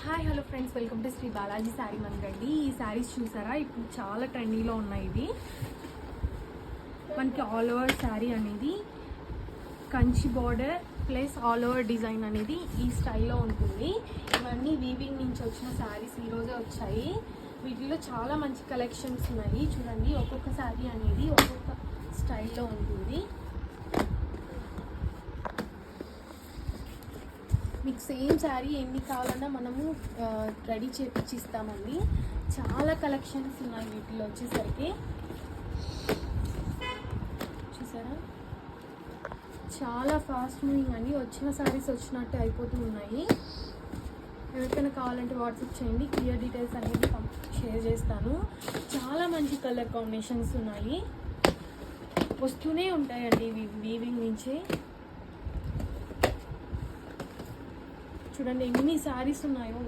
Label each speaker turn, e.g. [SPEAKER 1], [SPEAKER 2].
[SPEAKER 1] Hi hello friends, welcome to Shri Balaji sari మందండి. ఈ శారీస్ చూసారా, ఇప్పుడు చాలా ట్రెండీలో ఉన్నాయి. ఇది మనకి ఆల్ ఓవర్ శారీ అనేది Kanchi border plus all over design అనేది ఈ స్టైల్లో ఉంటుంది. ఇవన్నీ వీవింగ్ నుంచి వచ్చిన శారీస్ ఈరోజే వచ్చాయి. వీటిలో చాలా మంచి కలెక్షన్స్ ఉన్నాయి. చూడండి, ఒక్కొక్క శారీ అనేది ఒక్కొక్క స్టైల్లో ఉంటుంది. మీకు సేమ్ శారీ ఎన్ని కావాలన్నా మనము రెడీ చేపించి ఇస్తామండి. చాలా కలెక్షన్స్ ఉన్నాయి వీటిలో వచ్చేసరికి. చూసారా, చాలా ఫాస్ట్ మూవింగ్ అండి. వచ్చిన శారీస్ వచ్చినట్టు అయిపోతూ ఉన్నాయి. ఎవరికైనా కావాలంటే వాట్సాప్ చేయండి, క్లియర్ డీటెయిల్స్ అనేది షేర్ చేస్తాను. చాలా మంచి కలర్ కాంబినేషన్స్ ఉన్నాయి, వస్తూనే ఉంటాయండి వీవింగ్ నుంచి. చూడండి ఎన్ని శారీస్ ఉన్నాయో.